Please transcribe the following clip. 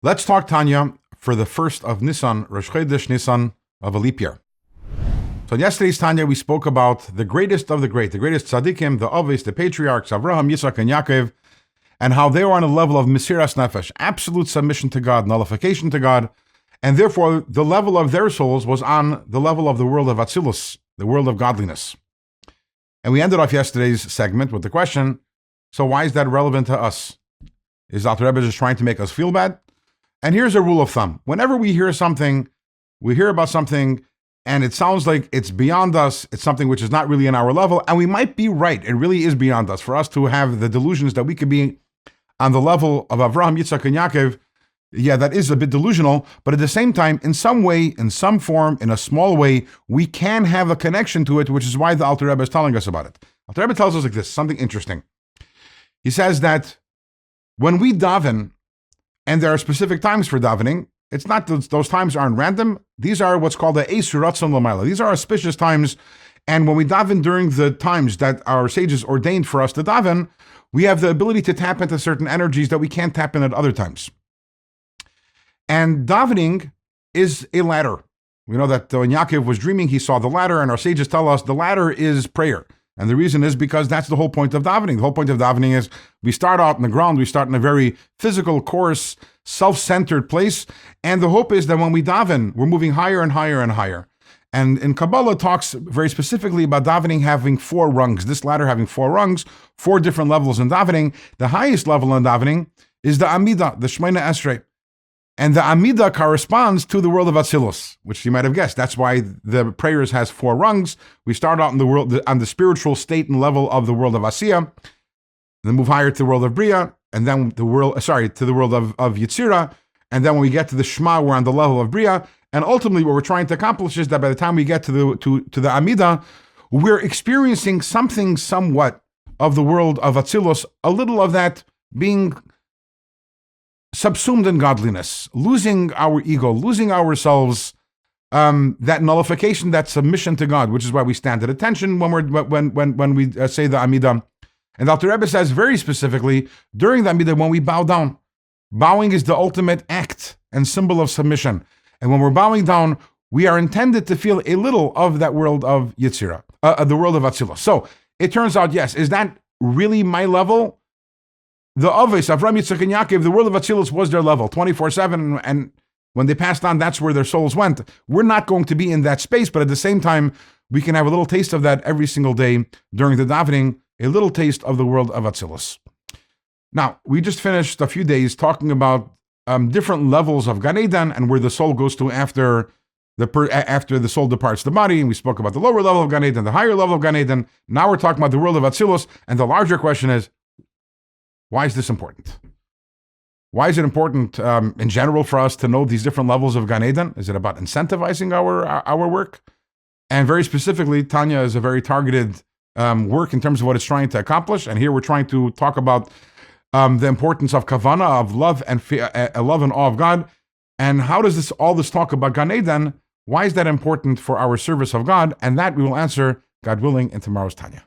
Let's talk Tanya for the first of Nisan, Rosh Chodesh Nisan of a leap year. So in yesterday's Tanya, we spoke about the greatest of the great, the greatest tzaddikim, the Ovis, the patriarchs, Avraham, Yitzhak, and Yaakov, and how they were on a level of Mesiras Nefesh, absolute submission to God, nullification to God, and therefore the level of their souls was on the level of the world of Atzilus, the world of godliness. And we ended off yesterday's segment with the question, so why is that relevant to us? Is Alter Rebbe just trying to make us feel bad? And here's a rule of thumb. Whenever we hear something, we hear about something, and it sounds like it's beyond us, it's something which is not really in our level, and we might be right, it really is beyond us. For us to have the delusions that we could be on the level of Avraham, Yitzhak, and Yaakov, yeah, that is a bit delusional, but at the same time, in some way, in some form, in a small way, we can have a connection to it, which is why the Alter Rebbe is telling us about it. Alter Rebbe tells us like this, something interesting. He says that when we daven, and there are specific times for davening, it's not those times aren't random. These are what's called the Eisur Ratzon L'mayla. These are auspicious times, and when we daven during the times that our sages ordained for us to daven, we have the ability to tap into certain energies that we can't tap in at other times. And davening is a ladder. We know that when Yaakov was dreaming, he saw the ladder, and our sages tell us the ladder is prayer. And the reason is because that's the whole point of davening. The whole point of davening is we start out on the ground, we start in a very physical, coarse, self-centered place, and the hope is that when we daven, we're moving higher and higher and higher. And in Kabbalah talks very specifically about davening having 4 rungs, this ladder having 4 rungs, 4 different levels in davening. The highest level in davening is the Amidah, the Shemona Esrei. And the Amidah corresponds to the world of Atzilus, which you might have guessed. That's why the prayers has 4 rungs. We start out in the world, on the spiritual state and level of the world of Asiya, then move higher to the world of Bria, and then to the world of Yetzirah. And then when we get to the Shema, we're on the level of Bria. And ultimately, what we're trying to accomplish is that by the time we get to the Amidah, we're experiencing something somewhat of the world of Atzilus, a little of that being subsumed in godliness, losing our ego, losing ourselves, that nullification, that submission to God, which is why we stand at attention when we say the Amidah. And Alter Rebbe says very specifically, during the Amidah, when we bow down, bowing is the ultimate act and symbol of submission. And when we're bowing down, we are intended to feel a little of that world of Yetzirah, the world of Atzilus. So it turns out, yes, is that really my level? The Ovis, Avraham, Yitzhak, and Yaakov, the world of Atzilus was their level, 24/7, and when they passed on, that's where their souls went. We're not going to be in that space, but at the same time, we can have a little taste of that every single day during the davening, a little taste of the world of Atzilus. Now, we just finished a few days talking about different levels of Gan Eden and where the soul goes to after the soul departs the body, and we spoke about the lower level of Gan Eden, the higher level of Gan Eden. Now we're talking about the world of Atzilus, and the larger question is, why is this important? Why is it important in general for us to know these different levels of Gan Eden? Is it about incentivizing our work? And very specifically, Tanya is a very targeted work in terms of what it's trying to accomplish. And here we're trying to talk about the importance of kavanah, of love and love and awe of God. And how does all this talk about Gan Eden? Why is that important for our service of God? And that we will answer, God willing, in tomorrow's Tanya.